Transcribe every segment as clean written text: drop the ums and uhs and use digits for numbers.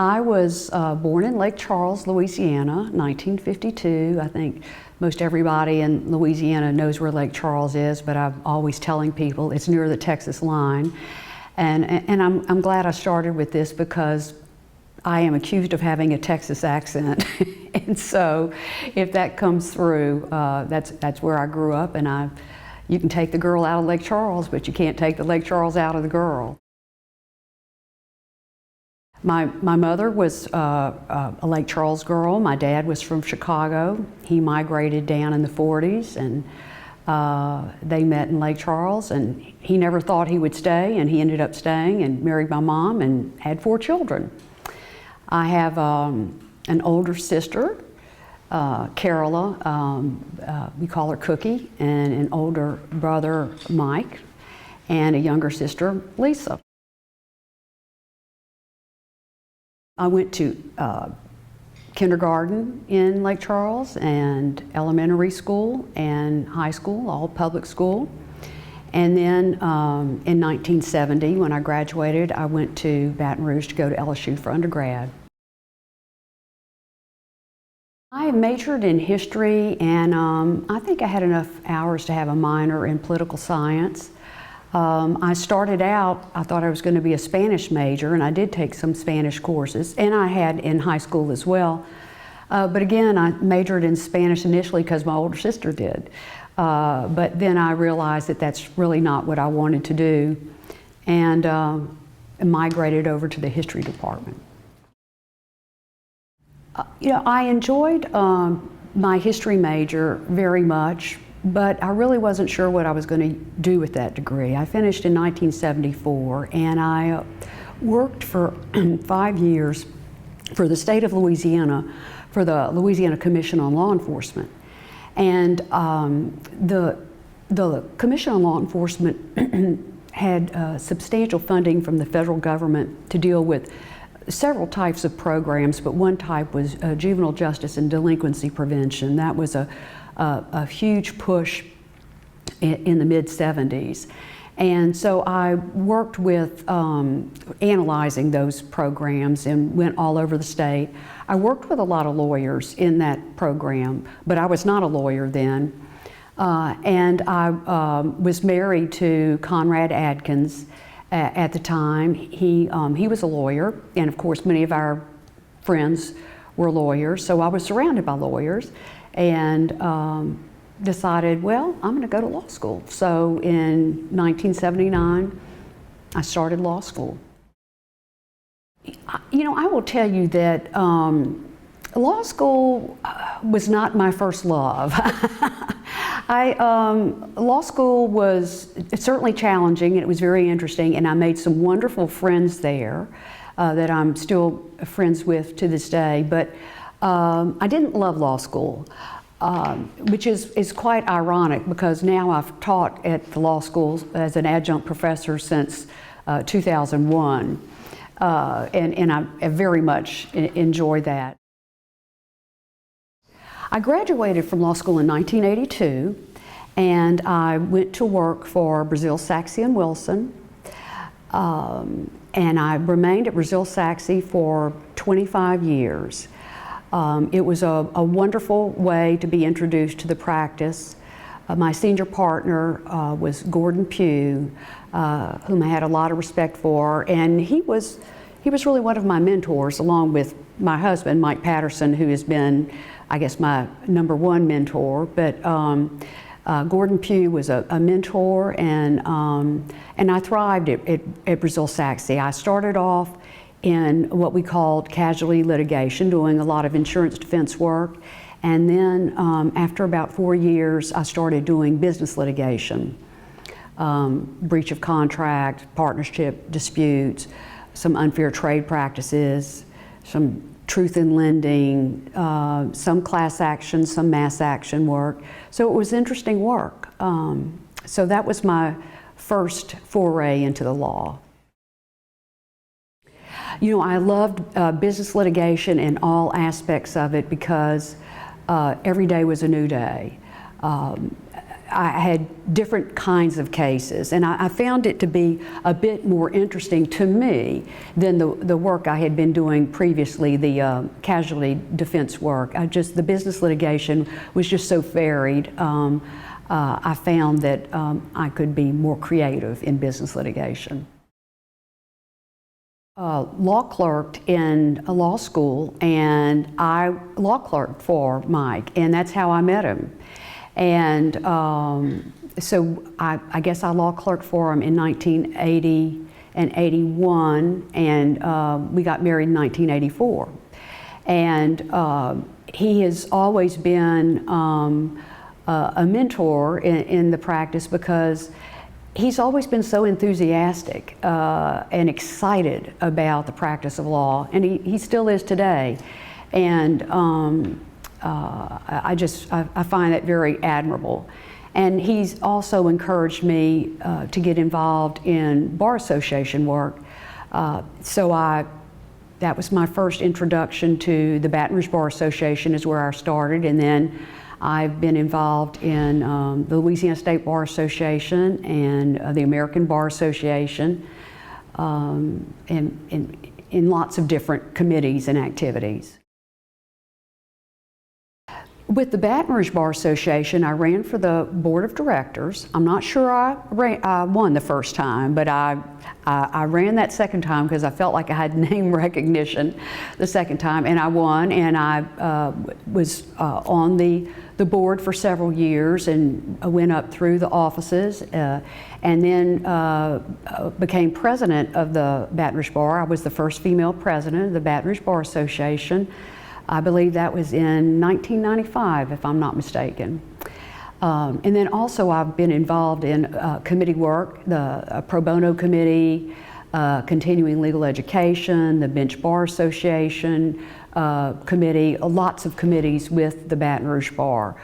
I was born in Lake Charles, Louisiana, 1952. I think most everybody in Louisiana knows where Lake Charles is, but I'm always telling people it's near the Texas line. And I'm glad I started with this because I am accused of having a Texas accent. And so if that comes through, that's where I grew up, and you can take the girl out of Lake Charles, but you can't take the Lake Charles out of the girl. My mother was a Lake Charles girl. My dad was from Chicago. He migrated down in the 40s, and they met in Lake Charles, and he never thought he would stay, and he ended up staying and married my mom and had 4 children. I have an older sister, Carola, we call her Cookie, and an older brother, Mike, and a younger sister, Lisa. I went to kindergarten in Lake Charles, and elementary school and high school, all public school. And then in 1970, when I graduated, I went to Baton Rouge to go to LSU for undergrad. I majored in history, and I think I had enough hours to have a minor in political science. I started out, I thought I was going to be a Spanish major, and I did take some Spanish courses, and I had in high school as well. But again, I majored in Spanish initially because my older sister did. But then I realized that that's really not what I wanted to do, and migrated over to the history department. I enjoyed my history major very much, but I really wasn't sure what I was going to do with that degree. I finished in 1974, and I worked for 5 years for the state of Louisiana, for the Louisiana Commission on Law Enforcement. And the Commission on Law Enforcement had substantial funding from the federal government to deal with several types of programs, but one type was juvenile justice and delinquency prevention. That was a huge push in the mid-70s. And so I worked with analyzing those programs and went all over the state. I worked with a lot of lawyers in that program, but I was not a lawyer then. And I was married to Conrad Adkins at the time. He was a lawyer, and of course many of our friends were lawyers, so I was surrounded by lawyers, and decided, well, I'm going to go to law school. So in 1979, I started law school. I will tell you that law school was not my first love. Law school was certainly challenging, and it was very interesting, and I made some wonderful friends there that I'm still friends with to this day, but I didn't love law school. Which is quite ironic, because now I've taught at the law school as an adjunct professor since 2001, and I very much enjoy that. I graduated from law school in 1982, and I went to work for Brazil, Saxe & Wilson, and I remained at Brazil, Saxe for 25 years. It was a wonderful way to be introduced to the practice. My senior partner was Gordon Pugh, whom I had a lot of respect for, and he was really one of my mentors, along with my husband, Mike Patterson, who has been, I guess, my #1 mentor. But Gordon Pugh was a mentor, and I thrived at Brazil Saxe. I started off in what we called casualty litigation, doing a lot of insurance defense work. And then after about 4 years, I started doing business litigation, breach of contract, partnership disputes, some unfair trade practices, some truth in lending, some class action, some mass action work. So it was interesting work. So that was my first foray into the law. I loved business litigation and all aspects of it, because every day was a new day. I had different kinds of cases, and I found it to be a bit more interesting to me than the work I had been doing previously, the casualty defense work. The business litigation was just so varied. I found that I could be more creative in business litigation. Law clerked in a law school, and I law clerked for Mike, and that's how I met him. And so I guess I law clerked for him in 1980 and 81, and we got married in 1984. And he has always been a mentor in the practice, because he's always been so enthusiastic and excited about the practice of law, and he still is today. And I find that very admirable. And he's also encouraged me to get involved in bar association work. That was my first introduction to the Baton Rouge Bar Association, is where I started, and then I've been involved in the Louisiana State Bar Association and the American Bar Association, and in lots of different committees and activities. With the Baton Rouge Bar Association, I ran for the board of directors. I'm not sure I won the first time, but I ran that second time because I felt like I had name recognition the second time, and I won. And I was on the board for several years, and I went up through the offices, and then became president of the Baton Rouge Bar. I was the first female president of the Baton Rouge Bar Association. I believe that was in 1995, if I'm not mistaken. And then also I've been involved in committee work, the pro bono committee, continuing legal education, the Bench Bar Association committee, lots of committees with the Baton Rouge Bar.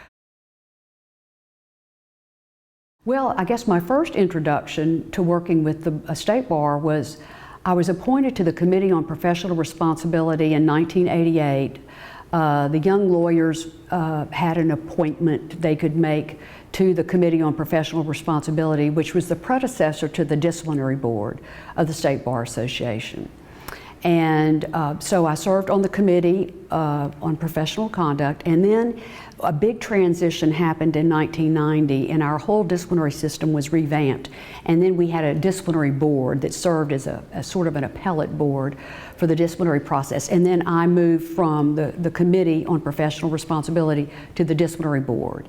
Well, I guess my first introduction to working with the State Bar was I was appointed to the Committee on Professional Responsibility in 1988. The young lawyers had an appointment they could make to the Committee on Professional Responsibility, which was the predecessor to the Disciplinary Board of the State Bar Association. And so I served on the Committee on Professional Conduct, and then a big transition happened in 1990, and our whole disciplinary system was revamped. And then we had a disciplinary board that served as a sort of an appellate board for the disciplinary process. And then I moved from the Committee on Professional Responsibility to the disciplinary board.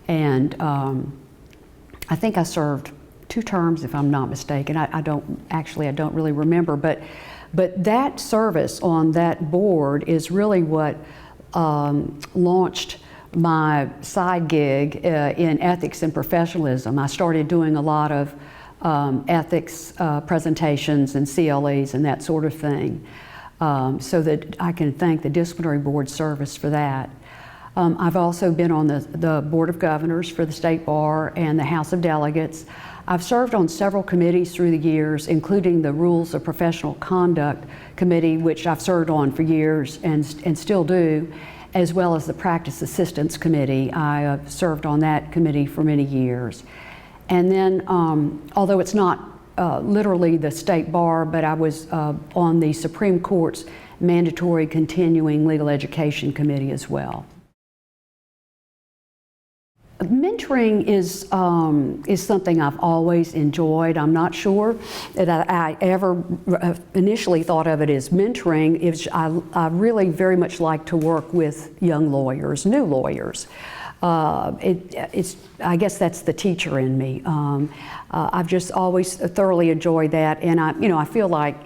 And I think I served 2 terms, if I'm not mistaken. I don't really remember, but that service on that board is really what launched my side gig in ethics and professionalism. I started doing a lot of ethics presentations and CLEs and that sort of thing, so that I can thank the disciplinary board service for that. I've also been on the Board of Governors for the State Bar and the House of Delegates. I've served on several committees through the years, including the Rules of Professional Conduct Committee, which I've served on for years and still do, as well as the Practice Assistance Committee. I have served on that committee for many years. And then, although it's not literally the State Bar, but I was on the Supreme Court's Mandatory Continuing Legal Education Committee as well. Mentoring is something I've always enjoyed. I'm not sure that I ever initially thought of it as mentoring. I really very much like to work with young lawyers, new lawyers. I guess that's the teacher in me. I've just always thoroughly enjoyed that, and I feel like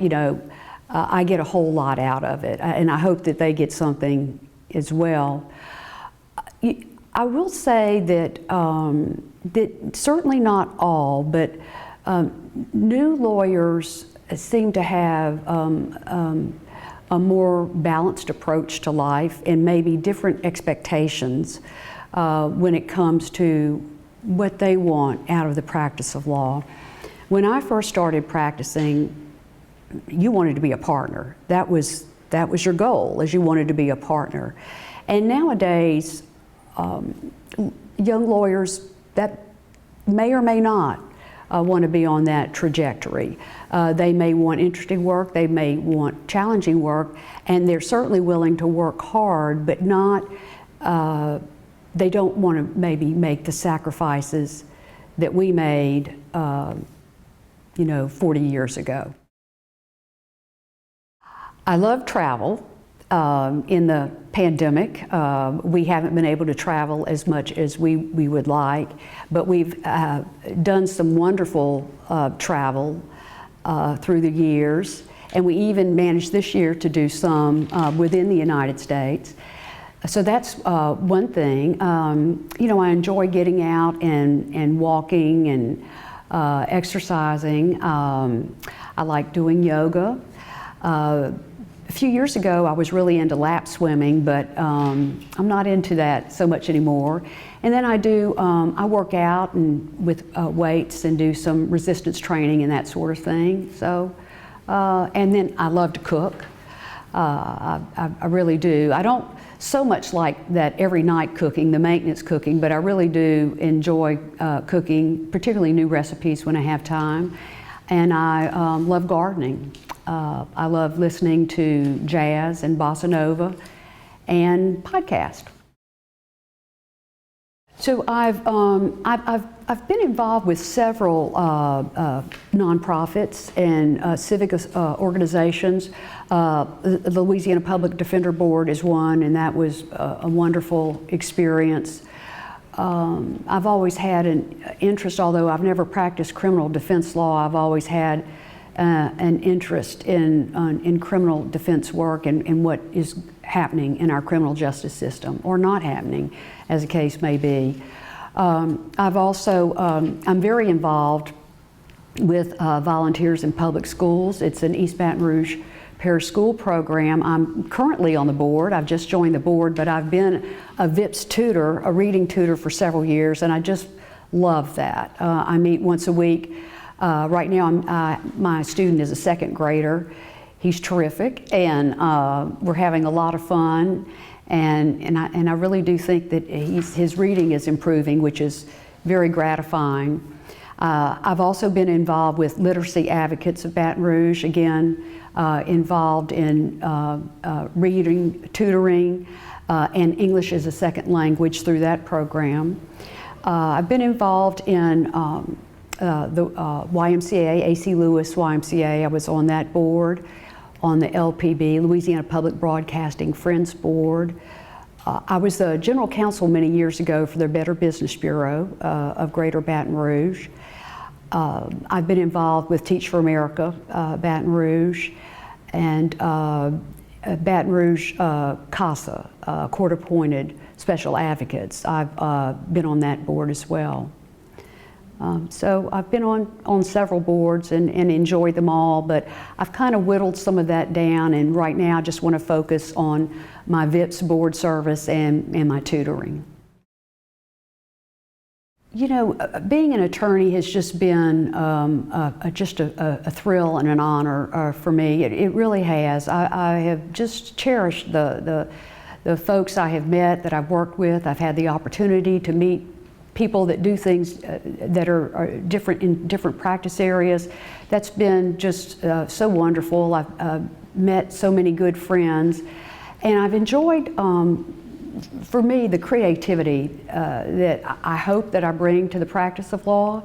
I get a whole lot out of it, and I hope that they get something as well. I will say that that certainly not all, but new lawyers seem to have a more balanced approach to life and maybe different expectations when it comes to what they want out of the practice of law. When I first started practicing, you wanted to be a partner. That was your goal, is you wanted to be a partner. And nowadays, young lawyers, may or may not want to be on that trajectory. They may want interesting work, they may want challenging work, and they're certainly willing to work hard, but not, they don't want to maybe make the sacrifices that we made, 40 years ago. I love travel. In the pandemic, we haven't been able to travel as much as we would like, but we've done some wonderful travel through the years, and we even managed this year to do some within the United States. So that's one thing. I enjoy getting out and walking and exercising. I like doing yoga. A few years ago, I was really into lap swimming, but I'm not into that so much anymore. And then I work out and with weights and do some resistance training and that sort of thing. So, and then I love to cook. I really do. I don't so much like that every night cooking, the maintenance cooking, but I really do enjoy cooking, particularly new recipes when I have time. And I love gardening. I love listening to jazz and bossa nova and podcast. So I've been involved with several nonprofits and civic organizations. The Louisiana Public Defender Board is one, and that was a wonderful experience. I've always had an interest, although I've never practiced criminal defense law. I've always had an interest in criminal defense work and what is happening in our criminal justice system, or not happening, as the case may be. I've also, I'm very involved with Volunteers in Public Schools. It's an East Baton Rouge Parish School program. I'm currently on the board. I've just joined the board, but I've been a VIPS tutor, a reading tutor for several years, and I just love that. I meet once a week. Right now, my student is a second grader. He's terrific, and we're having a lot of fun. And I really do think that his reading is improving, which is very gratifying. I've also been involved with Literacy Advocates of Baton Rouge, again, involved in reading, tutoring, and English as a second language through that program. I've been involved in the YMCA, A.C. Lewis YMCA. I was on that board, on the LPB, Louisiana Public Broadcasting Friends Board. I was the general counsel many years ago for the Better Business Bureau of Greater Baton Rouge. I've been involved with Teach for America, Baton Rouge, and Baton Rouge CASA, court-appointed special advocates. I've been on that board as well. So I've been on several boards and enjoyed them all, but I've kind of whittled some of that down, and right now I just want to focus on my VIPS board service and my tutoring. You know, being an attorney has just been just a thrill and an honor for me. It really has. I have just cherished the folks I have met, that I've worked with. I've had the opportunity to meet people that do things that are different in different practice areas. That's been just so wonderful. I've met so many good friends, and I've enjoyed, for me, the creativity that I hope that I bring to the practice of law.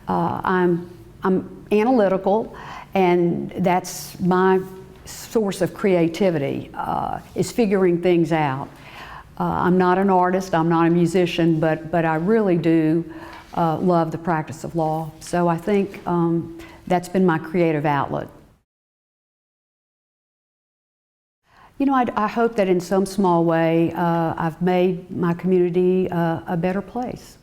I'm analytical, and that's my source of creativity, is figuring things out. I'm not an artist, I'm not a musician, but I really do love the practice of law. So I think that's been my creative outlet. You know, I hope that in some small way I've made my community a better place.